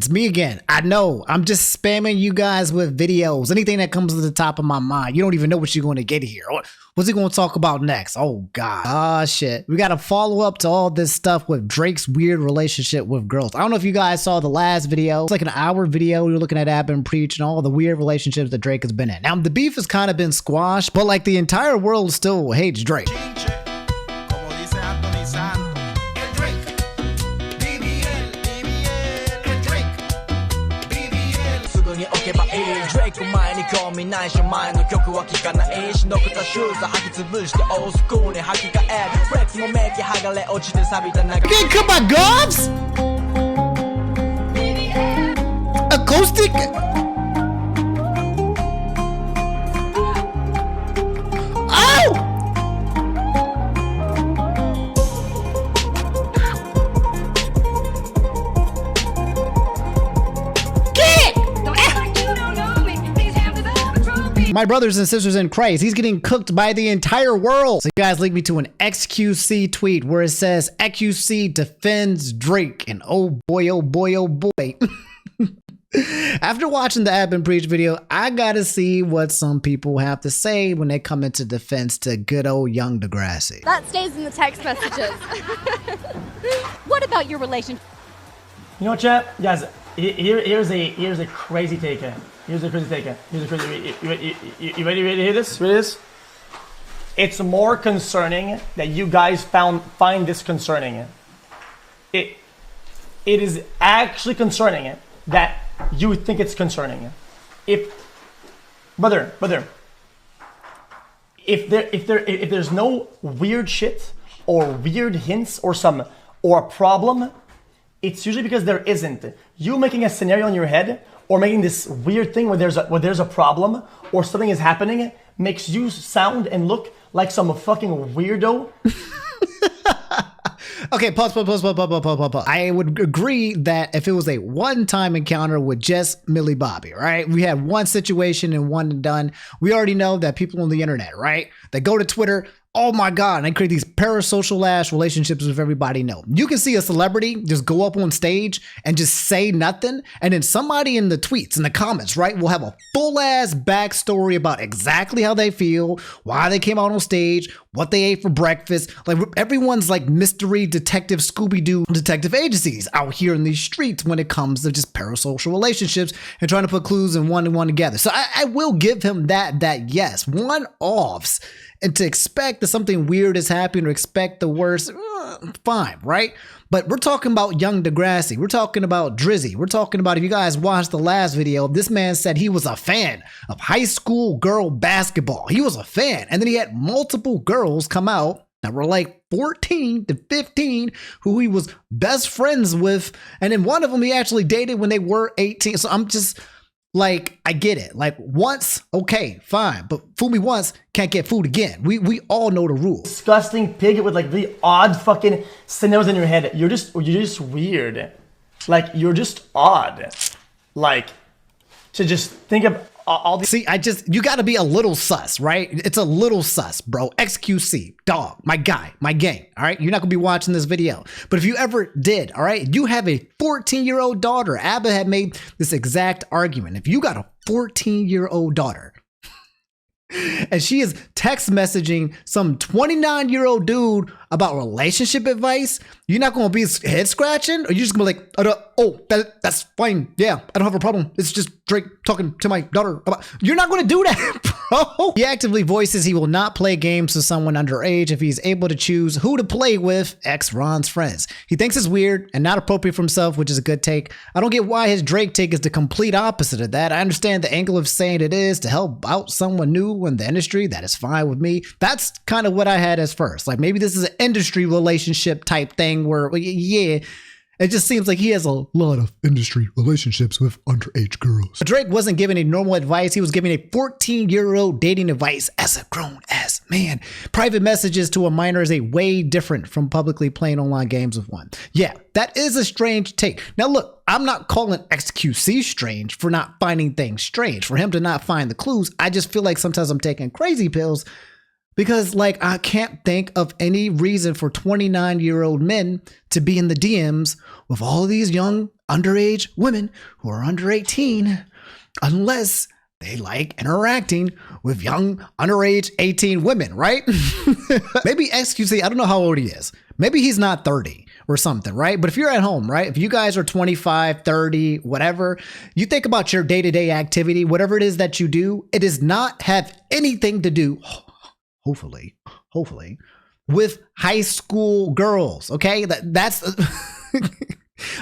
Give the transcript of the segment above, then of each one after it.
It's me again. I know. I'm just spamming you guys with videos. Anything that comes to the top of my mind. You don't even know what you're going to get here. What's he going to talk about next? Oh, God. Ah, shit. We got to follow up to all this stuff with Drake's weird relationship with girls. I don't know if you guys saw the last video. It's like an hour video. You're looking at Ab and Preach and all the weird relationships that Drake has been in. Now, the beef has kind of been squashed, but like the entire world still hates Drake. Okay, come on, Govs! Acoustic? Oh! My brothers and sisters in Christ, he's getting cooked by the entire world. So you guys link me to an XQC tweet where it says XQC defends Drake. And oh boy, oh boy, oh boy. After watching the Ab and Preach video, I gotta see what some people have to say when they come into defense to good old young Degrassi. That stays in the text messages. What about your relationship? You know what, chat? Guys, here's a crazy take here. Here's a crazy take here. You ready to hear this? Ready this? It's more concerning that you guys find this concerning. It is actually concerning that you think it's concerning. Brother, if there's no weird shit or weird hints or a problem, it's usually because there isn't. You making a scenario in your head or making this weird thing where there's a problem or something is happening makes you sound and look like some fucking weirdo. Okay, pause. I would agree that if it was a one-time encounter with just Millie Bobby, right? We had one situation and one and done. We already know that people on the internet, right? They go to Twitter, oh my God, and they create these parasocial ass relationships with everybody know. You can see a celebrity just go up on stage and just say nothing. And then somebody in the tweets, in the comments, right, will have a full ass backstory about exactly how they feel, why they came out on stage, what they ate for breakfast. Like everyone's like mystery detective Scooby-Doo detective agencies out here in these streets when it comes to just parasocial relationships and trying to put clues in one and one together. So I will give him that yes, one-offs. And to expect that something weird is happening or expect the worst, fine, right? But we're talking about young Degrassi. We're talking about Drizzy. We're talking about, if you guys watched the last video, this man said he was a fan of high school girl basketball. He was a fan. And then he had multiple girls come out that were like 14 to 15 who he was best friends with. And then one of them he actually dated when they were 18. So I'm just... like, I get it. Like, once, okay, fine. But fool me once, can't get fooled again. We all know the rules. Disgusting pig with like really odd fucking scenarios in your head. You're just weird. Like, you're just odd. Like, to just think of all these. See, you gotta be a little sus, right? It's a little sus, bro. XQC, dog, my guy, my gang, all right? You're not gonna be watching this video. But if you ever did, all right, you have a 14-year-old daughter. Abba had made this exact argument. If you got a 14-year-old daughter, and she is text messaging some 29-year-old dude about relationship advice, you're not going to be head scratching, or you're just going to be like, that's fine. Yeah, I don't have a problem. It's just Drake talking to my daughter about. You're not going to do that, bro. He actively voices he will not play games with someone underage if he's able to choose who to play with Ron's friends. He thinks it's weird and not appropriate for himself, which is a good take. I don't get why his Drake take is the complete opposite of that. I understand the angle of saying it is to help out someone new in the industry. That is fine with me. That's kind of what I had as first. Like, maybe this is an industry relationship type thing where, yeah, it just seems like he has a lot of industry relationships with underage girls. But Drake wasn't giving a normal advice. He was giving a 14-year-old dating advice as a grown-ass man. Private messages to a minor is a way different from publicly playing online games with one. Yeah, that is a strange take. Now, look, I'm not calling XQC strange for not finding things strange. For him to not find the clues, I just feel like sometimes I'm taking crazy pills Because, like, I can't think of any reason for 29-year-old men to be in the DMs with all of these young underage women who are under 18 unless they like interacting with young underage 18 women, right? Maybe XQC, I don't know how old he is. Maybe he's not 30 or something, right? But if you're at home, right? If you guys are 25, 30, whatever, you think about your day-to-day activity, whatever it is that you do, it does not have anything to do, hopefully, with high school girls, okay? That's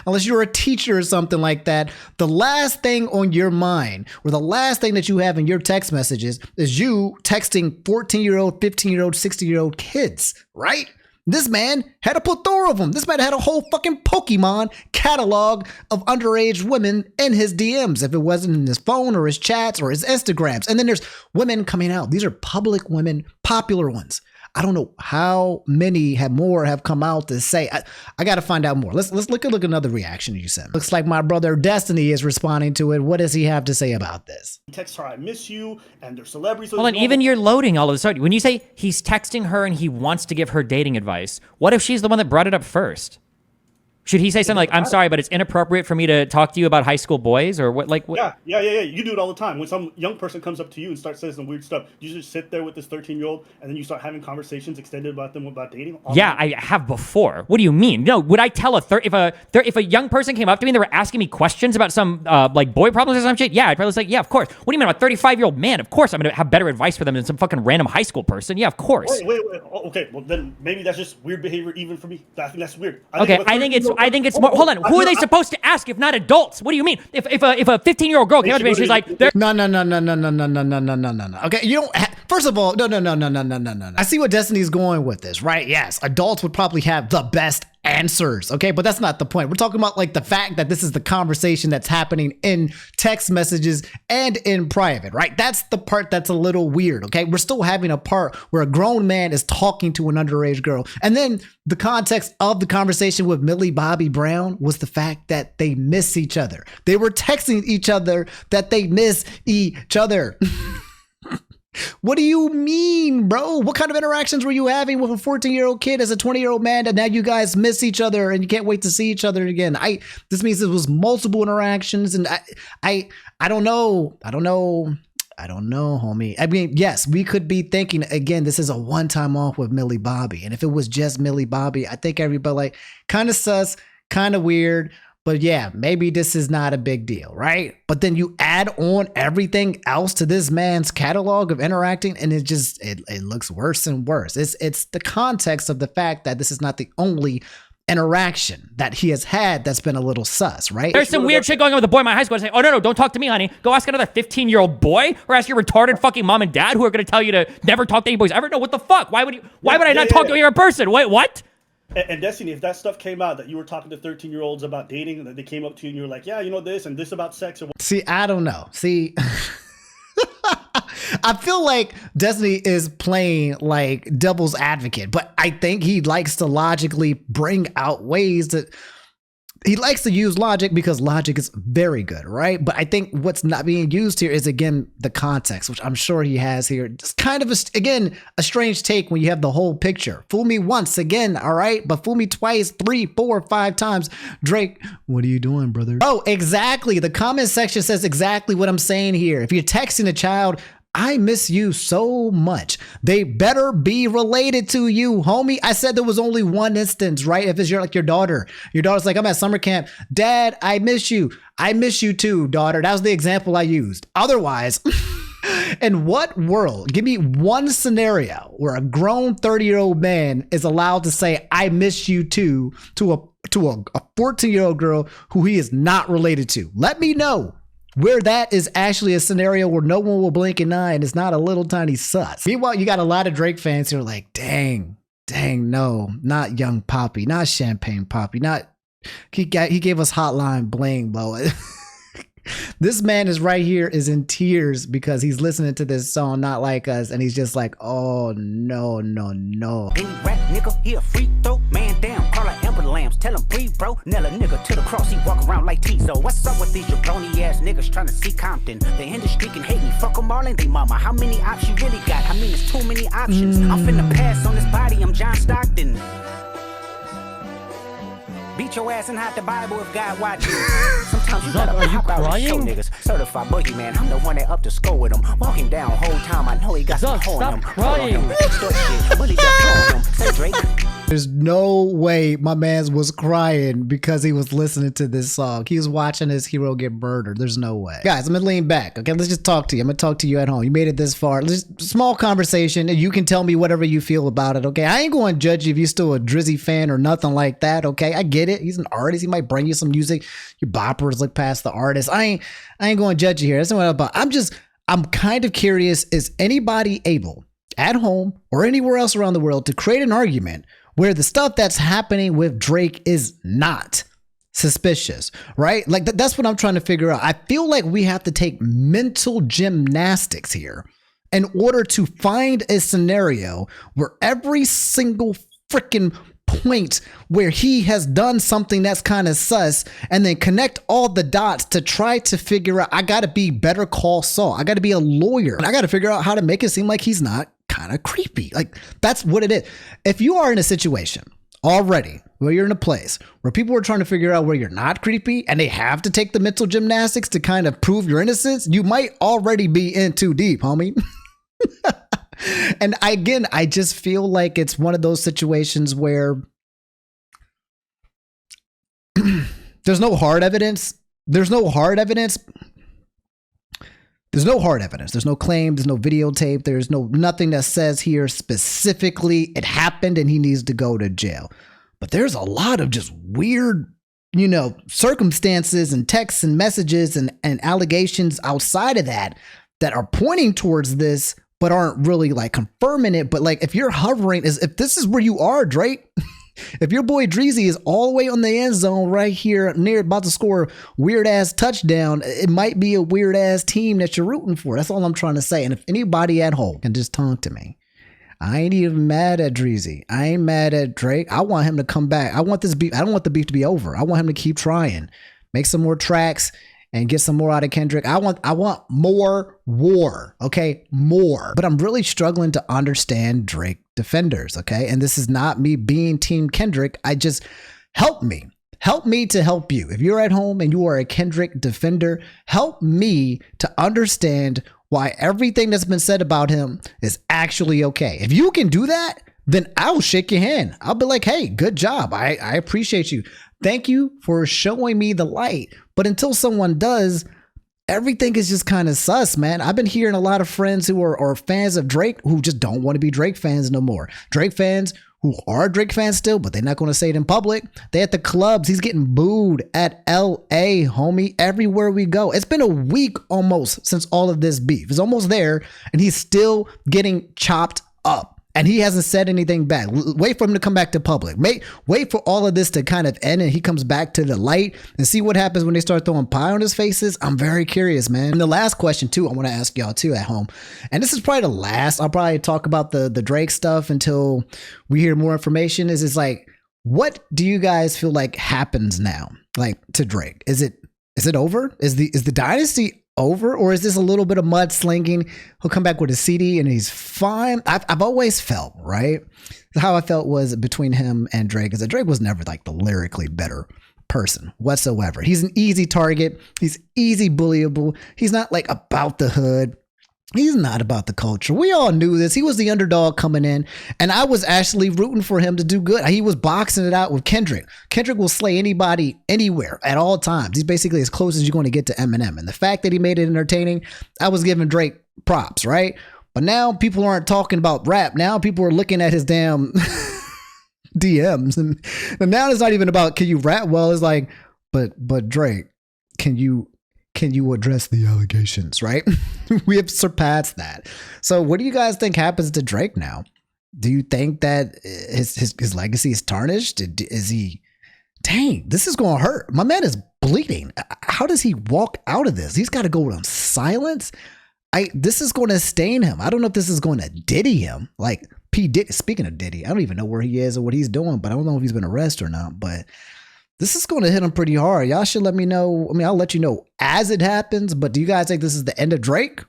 unless you're a teacher or something like that, the last thing on your mind or the last thing that you have in your text messages is you texting 14-year-old, 15-year-old, 16-year-old kids, right? This man had a plethora of them. This man had a whole fucking Pokemon catalog of underage women in his DMs, if it wasn't in his phone or his chats or his Instagrams. And then there's women coming out. These are public women, popular ones. I don't know how many have come out to say. I got to find out more. Let's look at another reaction you sent. Looks like my brother Destiny is responding to it. What does he have to say about this? Text her, I miss you, and they're celebrities. Hold on, even you're loading all of a sudden. When you say he's texting her and he wants to give her dating advice, what if she's the one that brought it up first? Should he say something like, I'm sorry, but it's inappropriate for me to talk to you about high school boys? Or what? Like, what? Yeah. You do it all the time. When some young person comes up to you and starts saying some weird stuff, you just sit there with this 13-year-old and then you start having conversations extended about dating. Yeah, I have before. What do you mean? No, would I tell if a young person came up to me and they were asking me questions about some like boy problems or some shit? Yeah, I'd probably say, yeah, of course. What do you mean, I'm a 35-year-old man? Of course I'm going to have better advice for them than some fucking random high school person. Yeah, of course. Wait. Oh, okay, well then maybe that's just weird behavior even for me. I think that's weird. I think it's more. Hold on. Who are they supposed to ask if not adults? What do you mean? If a 15-year-old girl came up to me and she's like, no. Okay, you don't. First of all, no. I see what Destiny's going with this, right? Yes, adults would probably have the best answers, okay? But that's not the point. We're talking about like the fact that this is the conversation that's happening in text messages and in private, right? That's the part that's a little weird, okay? We're still having a part where a grown man is talking to an underage girl. And then the context of the conversation with Millie Bobby Brown was the fact that they miss each other. They were texting each other that they miss each other. What do you mean, bro? What kind of interactions were you having with a 14-year-old kid as a 20-year-old man that now you guys miss each other and you can't wait to see each other again? This means it was multiple interactions, and I don't know. I don't know, homie. I mean, yes, we could be thinking, again, this is a one-time off with Millie Bobby. And if it was just Millie Bobby, I think everybody like kind of sus, kind of weird. But yeah, maybe this is not a big deal, right? But then you add on everything else to this man's catalog of interacting, and it looks worse and worse. It's the context of the fact that this is not the only interaction that he has had that's been a little sus, right? There's some weird shit going on with a boy in my high school. I say, oh, no, don't talk to me, honey. Go ask another 15-year-old boy, or ask your retarded fucking mom and dad who are going to tell you to never talk to any boys ever. No, what the fuck? Why would I not talk to you in person? Wait, what? And Destiny, if that stuff came out that you were talking to 13-year-olds about dating, and that they came up to you and you were like, yeah, you know this and this about sex. See, I don't know. See, I feel like Destiny is playing like devil's advocate, but I think he likes to logically bring out ways that he likes to use logic because logic is very good, right? But I think what's not being used here is, again, the context, which I'm sure he has here. Just kind of, a strange take when you have the whole picture. Fool me once, again, all right? But fool me twice, 3, 4, 5 times. Drake, what are you doing, brother? Oh, exactly. The comment section says exactly what I'm saying here. If you're texting a child, I miss you so much. They better be related to you, homie. I said there was only one instance, right? If it's your daughter. Your daughter's like, I'm at summer camp. Dad, I miss you. I miss you too, daughter. That was the example I used. Otherwise, in what world? Give me one scenario where a grown 30-year-old man is allowed to say, I miss you too, to a 14-year-old girl who he is not related to. Let me know where that is actually a scenario where no one will blink an eye and it's not a little tiny sus. Meanwhile, you got a lot of Drake fans who are like, dang, no, not Young Poppy, not Champagne Poppy, not, he gave us Hotline Bling, bro. This man is right here is in tears because he's listening to this song, Not Like Us, and he's just like, oh, no. Any rap nigga, he a free throw, man down, call her Amber Lambs, tell him please, bro, nail a nigga to the cross, he walk around like Tizo. What's up with these jabroni ass niggas? niggas tryna see Compton. The industry can hate me, fuck them all and they mama. How many options you really got? I mean, it's too many options. I'm finna pass on this body, I'm John Stockton. Beat your ass and hide the Bible if God watches. Sometimes you gotta pop out and show niggas. Certified boogeyman, I'm the one that up to score with him. Walking down whole time, I know he got some hole in him. Crying. Say Drake. There's no way my man was crying because he was listening to this song. He was watching his hero get murdered. There's no way. Guys, I'm gonna lean back. Okay, let's just talk to you. I'm gonna talk to you at home. You made it this far. Just small conversation, and you can tell me whatever you feel about it. Okay, I ain't going to judge you if you're still a Drizzy fan or nothing like that. Okay, I get it. He's an artist. He might bring you some music. Your boppers look past the artist. I ain't going to judge you here. That's not what I'm about. I'm kind of curious. Is anybody able at home or anywhere else around the world to create an argument where the stuff that's happening with Drake is not suspicious, right? Like that's what I'm trying to figure out. I feel like we have to take mental gymnastics here in order to find a scenario where every single freaking point where he has done something that's kind of sus and then connect all the dots to try to figure out, I got to be Better Call Saul. I got to be a lawyer. And I got to figure out how to make it seem like he's not kind of creepy. Like that's what it is. If you are in a situation already where you're in a place where people are trying to figure out where you're not creepy and they have to take the mental gymnastics to kind of prove your innocence, you might already be in too deep, homie. And I just feel like it's one of those situations where there's no hard evidence. There's no claim. There's no claim. There's no videotape. There's nothing that says here specifically it happened and he needs to go to jail. But there's a lot of just weird, circumstances and texts and messages and allegations outside of that are pointing towards this, but aren't really like confirming it. But like if you're hovering, if this is where you are, Drake, if your boy Dreezy is all the way on the end zone right here near about to score a weird ass touchdown, it might be a weird ass team that you're rooting for. That's all I'm trying to say. And if anybody at home can just talk to me, I ain't even mad at Dreezy. I ain't mad at Drake. I want him to come back. I want this beef. I don't want the beef to be over. I want him to keep trying, make some more tracks and get some more out of Kendrick. I want more war, okay? More. But I'm really struggling to understand Drake defenders, okay? And this is not me being Team Kendrick. Help me. Help me to help you. If you're at home and you are a Kendrick defender, help me to understand why everything that's been said about him is actually okay. If you can do that, then I'll shake your hand. I'll be like, hey, good job. I appreciate you. Thank you for showing me the light. But until someone does, everything is just kind of sus, man. I've been hearing a lot of friends who are fans of Drake who just don't want to be Drake fans no more. Drake fans who are Drake fans still, but they're not going to say it in public. They at the clubs. He's getting booed at LA, homie, everywhere we go. It's been a week almost since all of this beef. It's almost there, and he's still getting chopped up. And he hasn't said anything back. Wait for him to come back to public. Wait for all of this to kind of end and he comes back to the light and see what happens when they start throwing pie on his faces. I'm very curious, man. And the last question too, I want to ask y'all too at home. And this is probably the last. I'll probably talk about the Drake stuff until we hear more information. Is like, what do you guys feel like happens now? Like to Drake? Is it over? Is the dynasty over, or is this a little bit of mudslinging? He'll come back with a CD and he's fine. I've always felt, right? How I felt was between him and Drake is that Drake was never like the lyrically better person whatsoever. He's an easy target. He's easy bullyable. He's not like about the hood. He's not about the culture. We all knew this. He was the underdog coming in, and I was actually rooting for him to do good. He was boxing it out with Kendrick. Kendrick will slay anybody, anywhere, at all times. He's basically as close as you're going to get to Eminem. And the fact that he made it entertaining, I was giving Drake props, right? But now people aren't talking about rap. Now people are looking at his damn DMs. And now it's not even about, can you rap well? It's like, but Drake, can you address the allegations, right? We have surpassed that. So what do you guys think happens to Drake now? Do you think that his legacy is tarnished? Is he, dang, this is going to hurt. My man is bleeding. How does he walk out of this? He's got to go on silence. This is going to stain him. I don't know if this is going to Diddy him. Like P. Diddy, speaking of Diddy, I don't even know where he is or what he's doing, but I don't know if he's been arrested or not. But This is going to hit him pretty hard. Y'all should let me know. I mean, I'll let you know as it happens, but do you guys think this is the end of Drake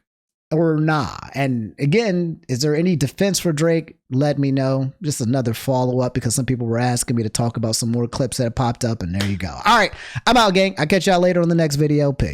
or nah? And again, is there any defense for Drake? Let me know. Just another follow-up because some people were asking me to talk about some more clips that have popped up, and there you go. All right, I'm out, gang. I'll catch y'all later on the next video. Peace.